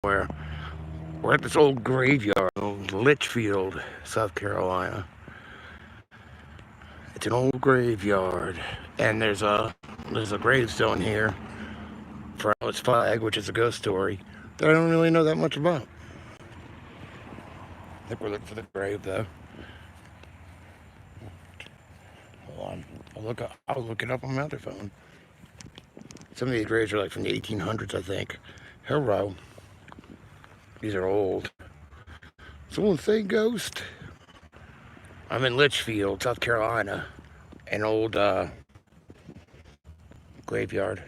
where we're at this old graveyard, old Litchfield, South Carolina. It's an old graveyard, and there's a gravestone here for Alice Flagg, which is a ghost story that I don't really know that much about. I think we're looking for the grave though. Hold on, I'll look it up on my other phone. Some of these graves are like from the 1800s, I think. Hello. These are old. Someone say ghost. I'm in Litchfield, South Carolina. An old graveyard.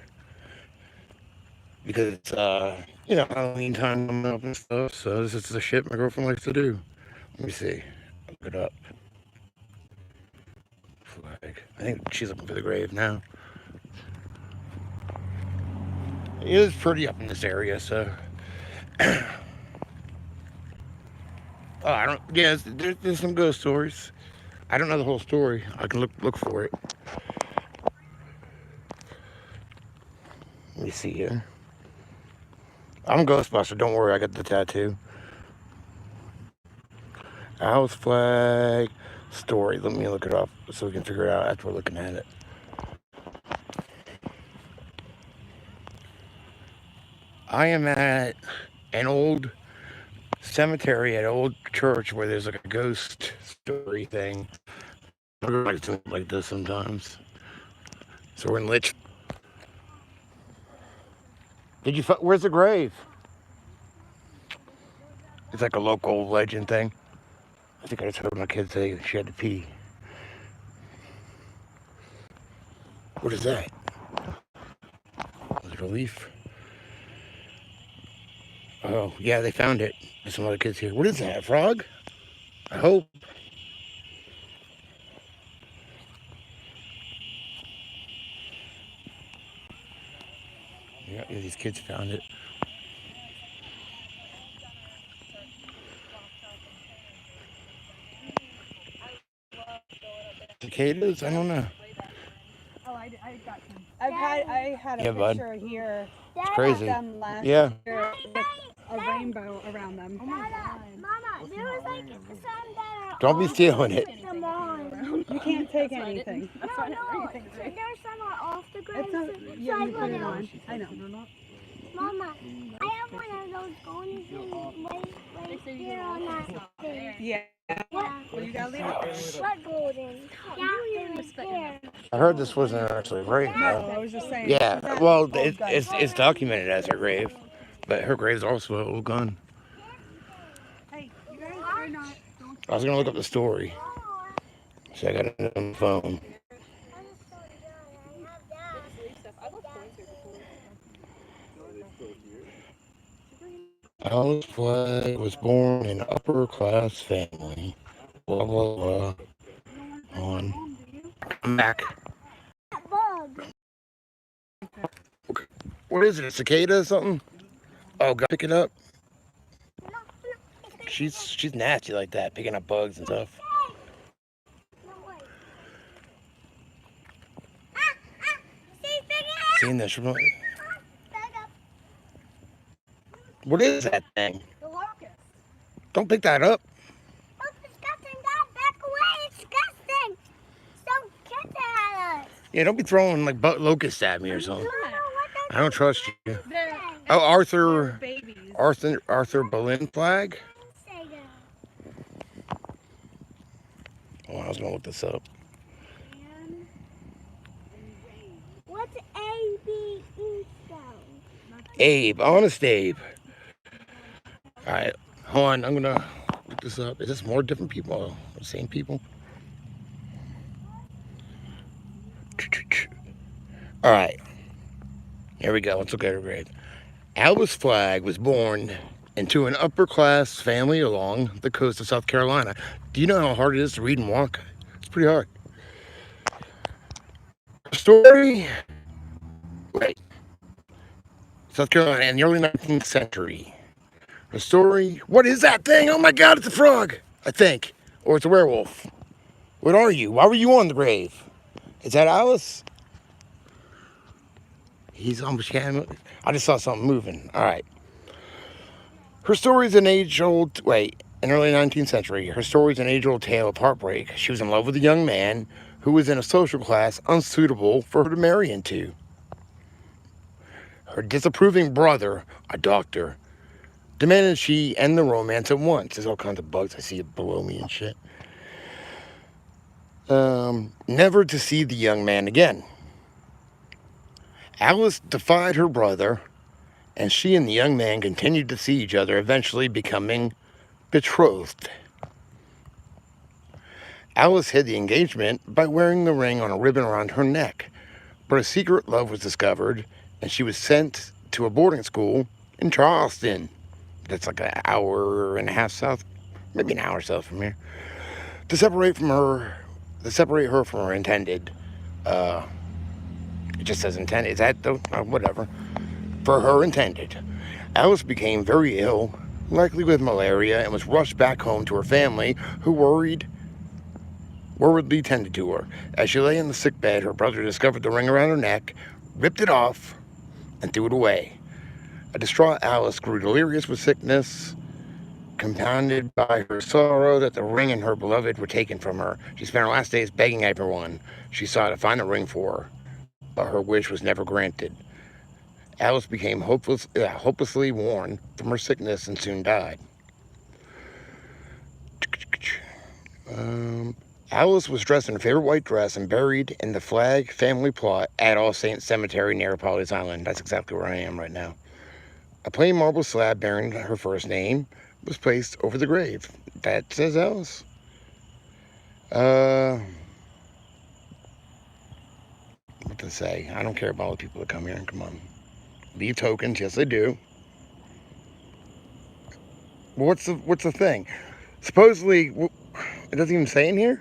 Because it's, Halloween time coming up and stuff. So this is the shit my girlfriend likes to do. Let me see. Look it up. Flag. I think she's looking for the grave now. It is pretty up in this area, so. There's some ghost stories. I don't know the whole story. I can look for it. Let me see here. I'm a Ghostbuster, don't worry, I got the tattoo. Alice Flagg story. Let me look it up so we can figure it out after we're looking at it. I am at an old cemetery at an old church where there's like a ghost story thing. I like to like this sometimes. So we're in Litch. Where's the grave? It's like a local legend thing. I think I just heard my kid say she had to pee. What is that? Was it a leaf? Oh, yeah, they found it. There's some other kids here. What is that, a frog? I hope. Yeah, these kids found it. Cicadas? I don't know. Oh, I got some. I had a picture here. It's crazy. Them last Yeah. year with a rainbow around them. Oh my God. Mama, there was like some that are Don't be stealing it. You can't take anything. No, there's some are off the ground. Yeah, you put it on. I know. Mama, I have one of those golden things right here on that thing. Yeah. Well, you gotta leave it there. What golden? Yeah, I heard this wasn't actually a grave. No, I was just saying. Yeah, well, it's documented as her grave, but her grave's also an old gun. Hey, you guys are not. I was gonna look up the story, so I got it on the phone. Alice Flagg was born in an upper-class family. Blah, blah, blah. On. I'm back. bug. What is it, a cicada or something? Oh, God, pick it up. She's nasty like that, picking up bugs and stuff. Seen this remote? What is that thing? The locust. Don't pick that up. Oh, disgusting. God, back away. It's disgusting. Don't get that at us. Yeah, don't be throwing like locusts at me or something. Mama, what I don't trust you. They're Oh, Arthur babies. Berlin Flag. Oh, I was gonna look this up. What's A-B-E spell? Abe, honest Abe. All right, hold on. I'm gonna look this up. Is this more different people? The same people? All right, here we go. Let's look at her grade. Alice Flagg was born into an upper-class family along the coast of South Carolina. Do you know how hard it is to read and walk? It's pretty hard. Story. Wait. South Carolina in the early 19th century. The story. What is that thing? Oh my God, it's a frog, I think. Or it's a werewolf. What are you? Why were you on the grave? Is that Alice? He's on the camera. I just saw something moving. All right. Her story is an age-old, in the early 19th century, her story is an age-old tale of heartbreak. She was in love with a young man who was in a social class unsuitable for her to marry into. Her disapproving brother, a doctor, demanded she end the romance at once. There's all kinds of bugs I see below me and shit. Never to see the young man again. Alice defied her brother, and she and the young man continued to see each other, eventually becoming betrothed. Alice hid the engagement by wearing the ring on a ribbon around her neck, but a secret love was discovered, and she was sent to a boarding school in Charleston. That's like an hour and a half south, maybe an hour south from here, to separate her from her intended. It just says intended. Is that the whatever? For her intended. Alice became very ill, likely with malaria, and was rushed back home to her family, who worriedly tended to her. As she lay in the sick bed, her brother discovered the ring around her neck, ripped it off, and threw it away. A distraught Alice grew delirious with sickness, compounded by her sorrow that the ring and her beloved were taken from her. She spent her last days begging everyone she saw to find the ring for her, but her wish was never granted. Alice became hopelessly worn from her sickness and soon died. Alice was dressed in her favorite white dress and buried in the Flagg family plot at All Saints Cemetery near Pawleys Island. That's exactly where I am right now. A plain marble slab bearing her first name was placed over the grave. That says Alice. What to say? I don't care about all the people that come here. Come on. Leave tokens. Yes, I do. Well, what's the thing? Supposedly, it doesn't even say in here.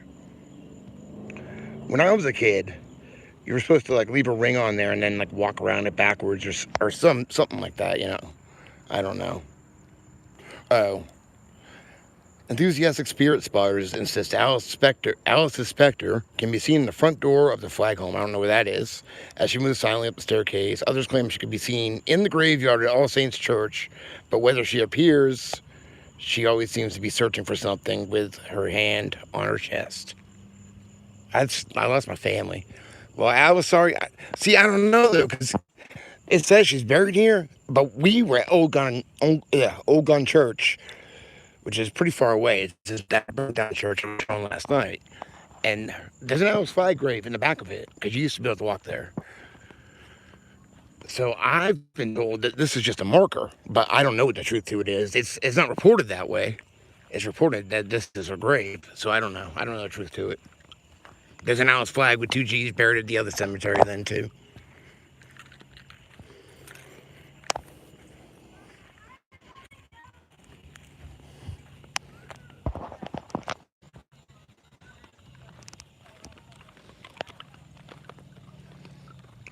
When I was a kid, you were supposed to leave a ring on there and then walk around it backwards or something like that. I don't know. Oh. Enthusiastic spirit spotters insist Alice's specter can be seen in the front door of the Flagg home. I don't know where that is. As she moves silently up the staircase, others claim she could be seen in the graveyard at All Saints Church, but whether she appears, she always seems to be searching for something with her hand on her chest. I lost my family. Well, Alice, sorry. See, I don't know, though, because it says she's buried here, but we were at Old Gun Church, which is pretty far away. It's just that burnt down church I was on last night. And there's an Alice Flagg grave in the back of it, because you used to be able to walk there. So I've been told that this is just a marker, but I don't know what the truth to it is. It's not reported that way. It's reported that this is her grave, so I don't know. I don't know the truth to it. There's an Alice Flagg with 2 G's buried at the other cemetery then, too.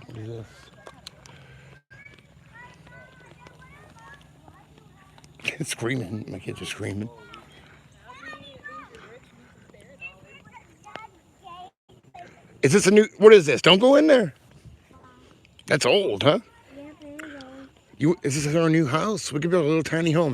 What is this? It's screaming. My kids are screaming. Is this a new... What is this? Don't go in there. That's old, huh? Yeah, there we go. Is this our new house? We could build a little tiny home.